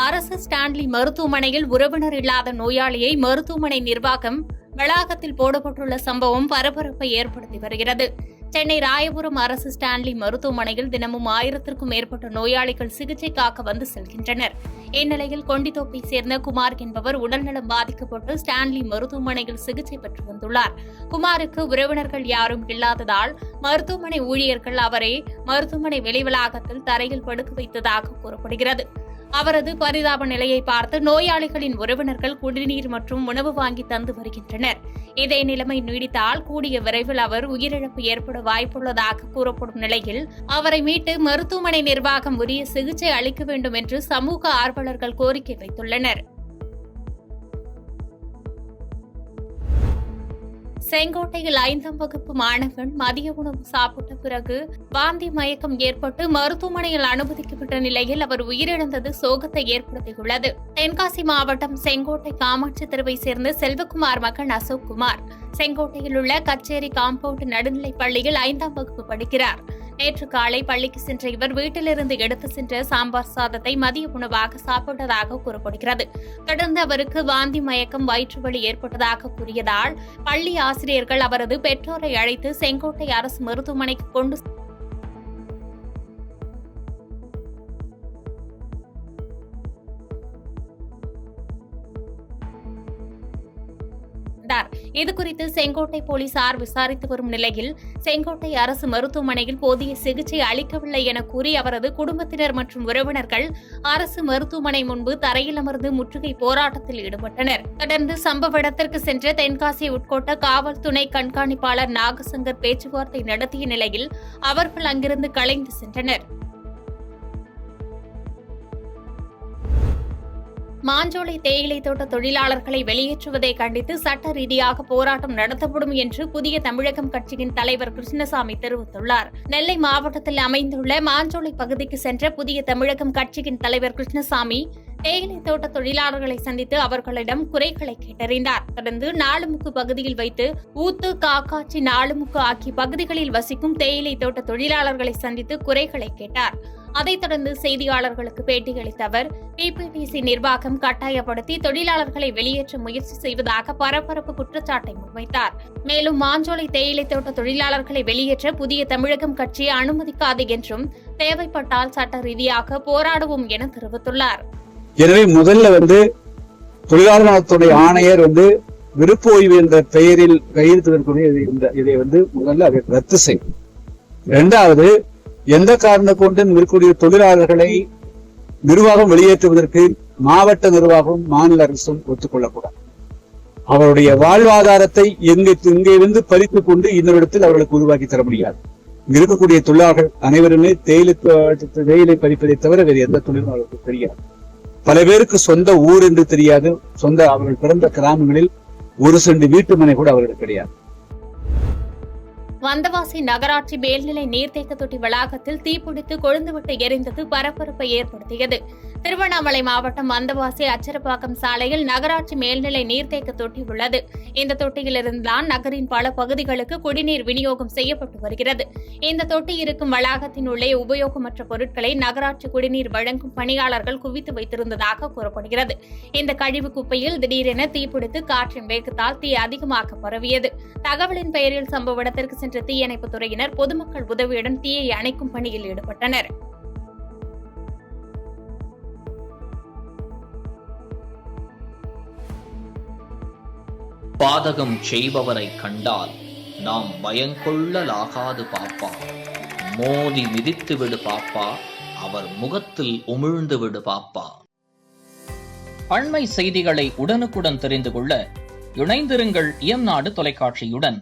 அரசு ஸ்டான்லி மருத்துவமனையில் உறவினர் இல்லாத நோயாளியை மருத்துவமனை நிர்வாகம் வளாகத்தில் போடப்பட்டுள்ள சம்பவம் பரபரப்பை ஏற்படுத்தி வருகிறது. சென்னை ராயபுரம் அரசு ஸ்டான்லி மருத்துவமனையில் தினமும் 1000க்கும் மேற்பட்ட நோயாளிகள் சிகிச்சைக்காக வந்து செல்கின்றனர். இந்நிலையில் கொண்டித்தோப்பை சேர்ந்த குமார் என்பவர் உடல்நலம் பாதிக்கப்பட்டு ஸ்டான்லி மருத்துவமனையில் சிகிச்சை பெற்று வந்துள்ளார். குமாருக்கு உறவினர்கள் யாரும் இல்லாததால் மருத்துவமனை ஊழியர்கள் அவரை மருத்துவமனை வெளி வளாகத்தில் தரையில் படுக்க வைத்ததாக கூறப்படுகிறது. அவரது பரிதாப நிலையை பார்த்து நோயாளிகளின் உறவினர்கள் குடிநீர் மற்றும் உணவு வாங்கி தந்து வருகின்றனர். இதே நிலைமை நீடித்தால் கூடிய விரைவில் அவர் உயிரிழப்பு ஏற்பட வாய்ப்புள்ளதாக கூறப்படும் நிலையில் அவரை மீட்டு மருத்துவமனை நிர்வாகம் உரிய சிகிச்சை அளிக்க வேண்டும் என்று சமூக ஆர்வலர்கள் கோரிக்கை வைத்துள்ளனர். செங்கோட்டையில் 5ஆம் வகுப்பு மாணவன் மதிய உணவு சாப்பிட்ட பிறகு வாந்தி மயக்கம் ஏற்பட்டு மருத்துவமனையில் அனுமதிக்கப்பட்ட நிலையில் அவர் உயிரிழந்தது சோகத்தை ஏற்படுத்தியுள்ளது. தென்காசி மாவட்டம் செங்கோட்டை காமாட்சி தெருவை சேர்ந்த செல்வகுமார் மகன் அசோக்குமார் செங்கோட்டையில் உள்ள கச்சேரி காம்பவுண்ட் நடுநிலைப் பள்ளியில் 5ஆம் வகுப்பு படிக்கிறார். நேற்று காலை பள்ளிக்கு சென்ற இவர் வீட்டிலிருந்து எடுத்து சென்ற சாம்பார் சாதத்தை மதிய உணவாக சாப்பிட்டதாக கூறப்படுகிறது. தொடர்ந்து அவருக்கு வாந்தி மயக்கம் வயிற்றுவலி ஏற்பட்டதாக கூறியதால் பள்ளி ஆசிரியர்கள் அவரது பெற்றோரை அழைத்து செங்கோட்டை அரசு மருத்துவமனைக்கு கொண்டு இதுகுறித்து செங்கோட்டை போலீசார் விசாரித்து வரும் நிலையில் செங்கோட்டை அரசு மருத்துவமனையில் போதிய சிகிச்சை அளிக்கவில்லை என கூறி அவரது குடும்பத்தினர் மற்றும் உறவினர்கள் அரசு மருத்துவமனை முன்பு தரையில் அமர்ந்து முற்றுகை போராட்டத்தில் ஈடுபட்டனர். தொடர்ந்து சம்பவ இடத்திற்கு சென்ற தென்காசி உட்கோட்ட காவல் துணை கண்காணிப்பாளர் நாகசங்கர் பேச்சுவார்த்தை நடத்திய நிலையில் அவர்கள் அங்கிருந்து கலைந்து சென்றனர். மாஞ்சோலை தேயிலை தோட்ட தொழிலாளர்களை வெளியேற்றுவதை கண்டித்து சட்ட ரீதியாக போராட்டம் நடத்தப்படும் என்று புதிய தமிழகம் கட்சியின் தலைவர் கிருஷ்ணசாமி தெரிவித்துள்ளார். நெல்லை மாவட்டத்தில் அமைந்துள்ள மாஞ்சோலை பகுதிக்கு சென்ற புதிய தமிழகம் கட்சியின் தலைவர் கிருஷ்ணசாமி தேயிலை தோட்ட தொழிலாளர்களை சந்தித்து அவர்களிடம் குறைகளை கேட்டறிந்தார். தொடர்ந்து நாலுமுக்கு பகுதியில் வைத்து ஊத்து, காக்காச்சி, நாலுமுக்கு ஆகிய பகுதிகளில் வசிக்கும் தேயிலை தோட்ட தொழிலாளர்களை சந்தித்து குறைகளை கேட்டார். அதைத் தொடர்ந்து செய்தியாளர்களுக்கு பேட்டியளித்த அவர் பிபிடிசி நிர்வாகம் கட்டாயப்படுத்தி தொழிலாளர்களை வெளியேற்ற முயற்சி செய்வதாக பரபரப்பு குற்றச்சாட்டை முன்வைத்தார். மேலும் மாஞ்சோலை தேயிலை தோட்ட தொழிலாளர்களை வெளியேற்ற புதிய தமிழகம் கட்சி அனுமதிக்காது என்றும் தேவைப்பட்டால் சட்ட ரீதியாக போராடுவோம் என தெரிவித்துள்ளார். எனவே முதல்ல தொழிலாளர் நலத்துறை ஆணையர் விருப்ப ஓய்வு என்ற பெயரில் கையெழுத்திடக்கூடிய இதை முதல்ல அதை ரத்து செய்யும். இரண்டாவது, எந்த காரணம் கொண்டு இருக்கக்கூடிய தொழிலாளர்களை நிர்வாகம் வெளியேற்றுவதற்கு மாவட்ட நிர்வாகம் மாநில அரசும் ஒத்துக்கொள்ளக்கூடாது. அவருடைய வாழ்வாதாரத்தை இங்கே பறித்துக் கொண்டு இன்னொரு அவர்களுக்கு உருவாக்கி தர முடியாது. இருக்கக்கூடிய தொழிலாளர்கள் அனைவருமே தேயிலை பறிப்பதை தவிர வேறு எந்த தொழிலும் அவர்களுக்கு தெரியாது. பல பேருக்கு சொந்த ஊர் என்று தெரியாது. அவர்கள் பிறந்த கிராமங்களில் ஒரு செண்டு வீட்டு மனை கூட அவர்களுக்கு கிடையாது. வந்தவாசி நகராட்சி மேல்நிலை நீர்த்தேக்க தொட்டி வளாகத்தில் தீப்பிடித்து கொழுந்துவிட்டு எரிந்தது பரபரப்பை ஏற்படுத்தியது. திருவண்ணாமலை மாவட்டம் வந்தவாசி அச்சரப்பாக்கம் சாலையில் நகராட்சி மேல்நிலை நீர்த்தேக்க தொட்டி உள்ளது. இந்த தொட்டியிலிருந்துதான் நகரின் பல பகுதிகளுக்கு குடிநீர் விநியோகம் செய்யப்பட்டு வருகிறது. இந்த தொட்டி இருக்கும் வளாகத்தின் உள்ளே உபயோகமற்ற பொருட்களை நகராட்சி குடிநீர் வழங்கும் பணியாளர்கள் குவித்து வைத்திருந்ததாக கூறப்படுகிறது. இந்த கழிவு குப்பையில் திடீரென தீப்பிடித்து காற்றின் வேகத்தால் தீ அதிகமாக பரவியது. தகவலின் பெயரில் சம்பவ இடத்திற்கு சென்ற தீயணைப்புத் துறையினர் பொதுமக்கள் உதவியுடன் தீயை அணைக்கும் பணியில் ஈடுபட்டனர். பாதகம் செய்பவரை கண்டால் நாம் பயங்கொள்ளலாகாது பாப்பா. மோதி மிதித்து விடு பாப்பா, அவர் முகத்தில் உமிழ்ந்து விடு பாப்பா. அண்மை செய்திகளை உடனுக்குடன் தெரிந்து கொள்ள இணைந்திருங்கள் இயம்நாடு தொலைக்காட்சியுடன்.